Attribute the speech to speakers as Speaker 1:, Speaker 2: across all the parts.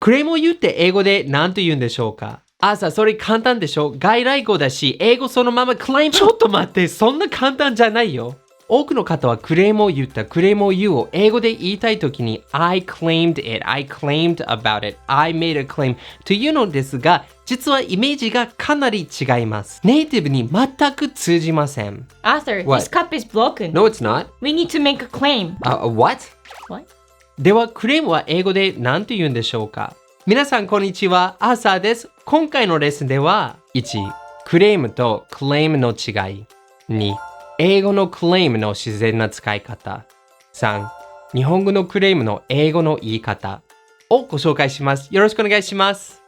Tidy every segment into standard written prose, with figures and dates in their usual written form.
Speaker 1: クレームを言うって英語で何と言うんでしょうか？さ、それ簡単でしょ？外来語だし、英語そのままクレーム。ちょっと待って、そんな簡単じゃないよ。多くの方はクレームを言った、クレームを言うを英語で言いたいときに I claimed it, I claimed about it, I made a claim というのですが、実はイメージがかなり違います。ネイティブに全く通じません。
Speaker 2: Arthur,
Speaker 1: What?
Speaker 2: this cup is broken.
Speaker 1: No, it's not.
Speaker 2: We need to make a claim.
Speaker 1: What?
Speaker 2: What?
Speaker 1: では、クレームは英語で何と言うんでしょうか？皆さん、こんにちは。アーサーです。今回のレッスンでは、1、クレームとクレームの違い。2、英語のクレームの自然な使い方。3、日本語のクレームの英語の言い方をご紹介します。よろしくお願いします。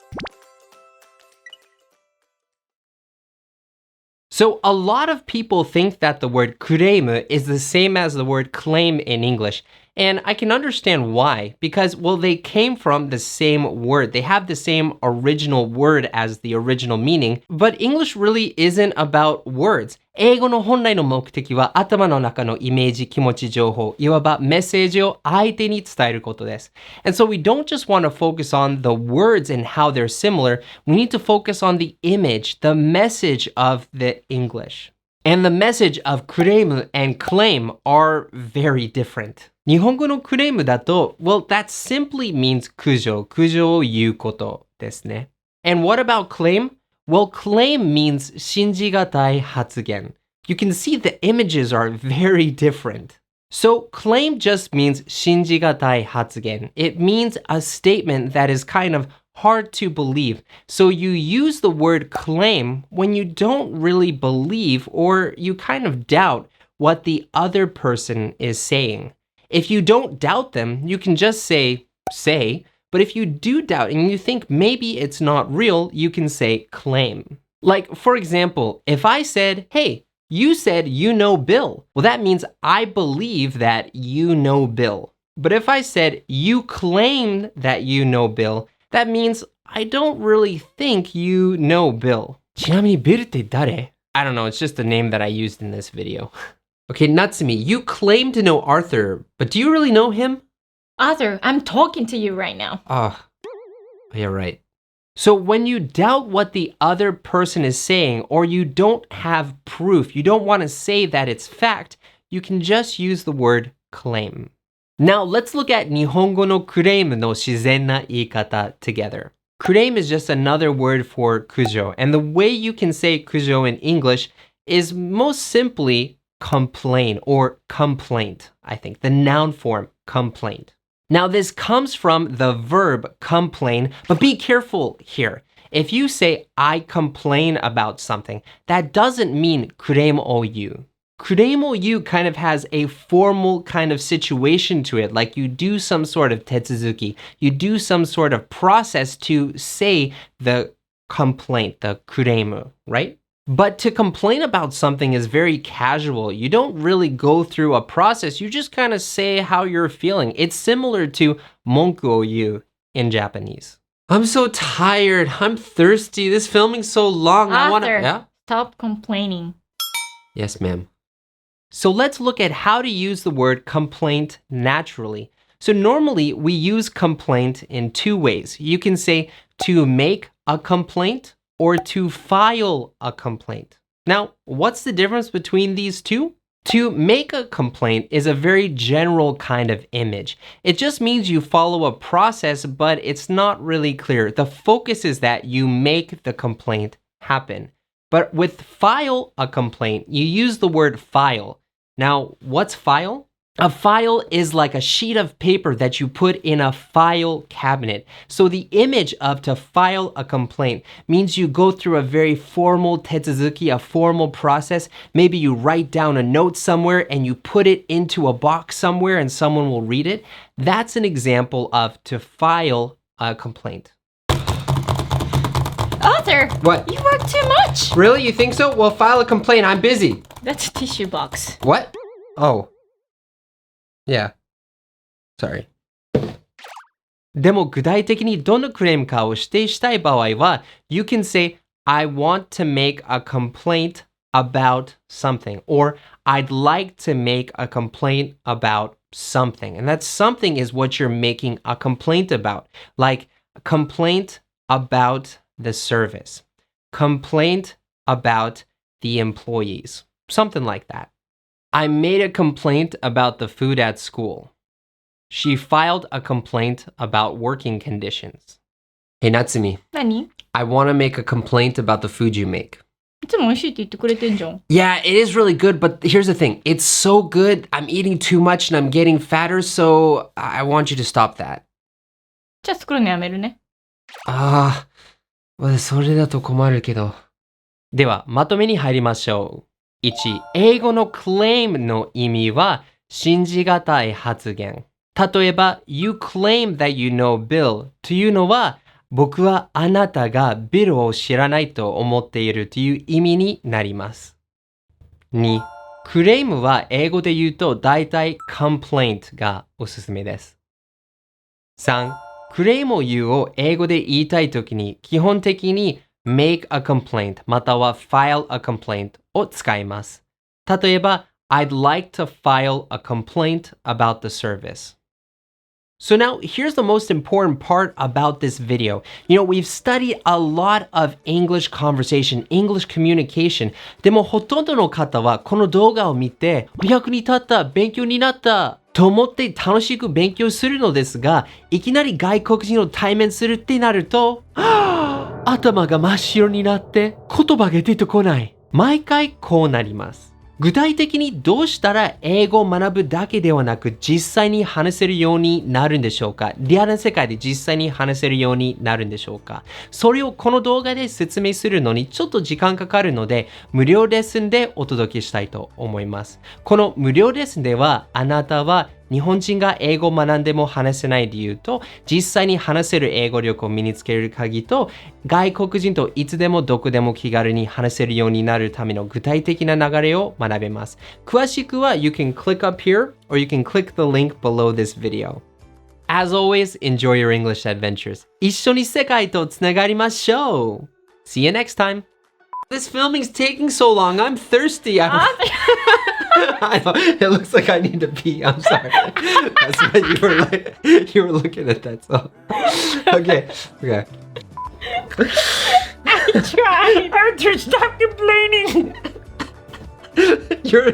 Speaker 1: So a lot of people think that the word クレーム is the same as the word claim in English. And I can understand why, because, well, they came from the same word. They have the same original word as the original meaning, but English really isn't about words. 英語の本来の目的は頭の中のイメージ、気持ち、情報、いわばメッセージを相手に伝えることです。And so we don't just want to focus on the words and how they're similar. We need to focus on the image, the message of the English. And the message of クレーム and claim are very different. 日本語のクレームだと、well, that simply means 苦情を言うことですね。And what about claim? Well, claim means 信じがたい発言. You can see the images are very different. So claim just means 信じがたい発言. It means a statement that is kind of hard to believe. So you use the word claim when you don't really believe or you kind of doubt what the other person is saying. If you don't doubt them, you can just say, but if you do doubt and you think maybe it's not real, you can say claim. Like, for example, if I said, hey, you said you know Bill. Well, that means I believe that you know Bill. But if I said you claim that you know Bill, that means I don't really think you know Bill. ちなみに Bill って誰? I don't know, it's just a name that I used in this video. Okay, Natsumi, you claim to know Arthur, but do you really know him?
Speaker 2: Arthur, I'm talking to you right now.
Speaker 1: Yeah, right. So when you doubt what the other person is saying or you don't have proof, you don't want to say that it's fact, you can just use the word claim. Now let's look at 日本語のクレームの自然な言い方 together. Claim is just another word for 苦情, and the way you can say 苦情 in English is most simply complain or complaint, I think, the noun form, complaint. Now, this comes from the verb complain, but be careful here. If you say, I complain about something, that doesn't mean クレームを言う. クレームを言う kind of has a formal kind of situation to it, like you do some sort of 手続き, you do some sort of process to say the complaint, the クレーム, right? But to complain about something is very casual. You don't really go through a process. You just kind of say how you're feeling. It's similar to 文句を言う in Japanese. I'm so tired. I'm thirsty. This filming's so long.
Speaker 2: Arthur, stop complaining.
Speaker 1: Yes, ma'am. So let's look at how to use the word complaint naturally. So normally we use complaint in two ways. You can say to make a complaint or to file a complaint. Now, what's the difference between these two? To make a complaint is a very general kind of image. It just means you follow a process, but it's not really clear. The focus is that you make the complaint happen. But with file a complaint, you use the word file. Now, what's file? A file is like a sheet of paper that you put in a file cabinet. So the image of to file a complaint means you go through a very formal 手続き, a formal process. Maybe you write down a note somewhere and you put it into a box somewhere and someone will read it. That's an example of to file a complaint.
Speaker 2: Arthur!
Speaker 1: What?
Speaker 2: You work too much!
Speaker 1: Really? You think so? Well, file a complaint. I'm busy.
Speaker 2: That's a tissue box.
Speaker 1: What? Oh. Yeah. Sorry. でも具体的にどのクレームかを指定したい場合は You can say, I want to make a complaint about something or I'd like to make a complaint about something. And that something is what you're making a complaint about. Like, complaint about the service. Complaint about the employees. Something like that. I made a complaint about the food at school. She filed a complaint about working conditions. Hey, Natsumi.
Speaker 2: 何
Speaker 1: I want to make a complaint about the food you make.
Speaker 2: いつも美味しいって言ってくれてんじゃん。
Speaker 1: Yeah, it is really good, but here's the thing. It's so good, I'm eating too much and I'm getting fatter, so I want you to stop that.
Speaker 2: じゃあ作るのやめるね。
Speaker 1: ああ、それだと困るけど。では、まとめに入りましょう。1、英語の claim の意味は信じがたい発言。例えば、You claim that you know Bill というのは、僕はあなたがビルを知らないと思っているという意味になります。2、クレームは英語で言うと大体 complaint がおすすめです。3、クレームを言うを英語で言いたいときに基本的に make a complaint または file a complaint を使います。例えば、I'd like to file a complaint about the service. So now, here's the most important part about this video. You know, we've studied a lot of English conversation, English communication. でもほとんどの方はこの動画を見て、役に立った、勉強になったと思って楽しく勉強するのですが、いきなり外国人を対面するってなると、頭が真っ白になって言葉が出てこない。毎回こうなります。具体的にどうしたら英語を学ぶだけではなく実際に話せるようになるんでしょうか？リアルな世界で実際に話せるようになるんでしょうか？それをこの動画で説明するのにちょっと時間かかるので無料レッスンでお届けしたいと思います。この無料レッスンではあなたは日本人が英語を学んでも話せない理由と実際に話せる英語力を身につける鍵と外国人といつでもどこでも気軽に話せるようになるための具体的な流れを学べます。詳しくは You can click up here or you can click the link below this video. As always, enjoy your English adventures. 一緒に世界とつながりましょう See you next time! This filming's taking so long. I'm thirsty. I know. It looks like I need to pee. I'm sorry. That's why you were looking at that. So okay.
Speaker 2: I tried. Arthur, stop complaining.
Speaker 1: You're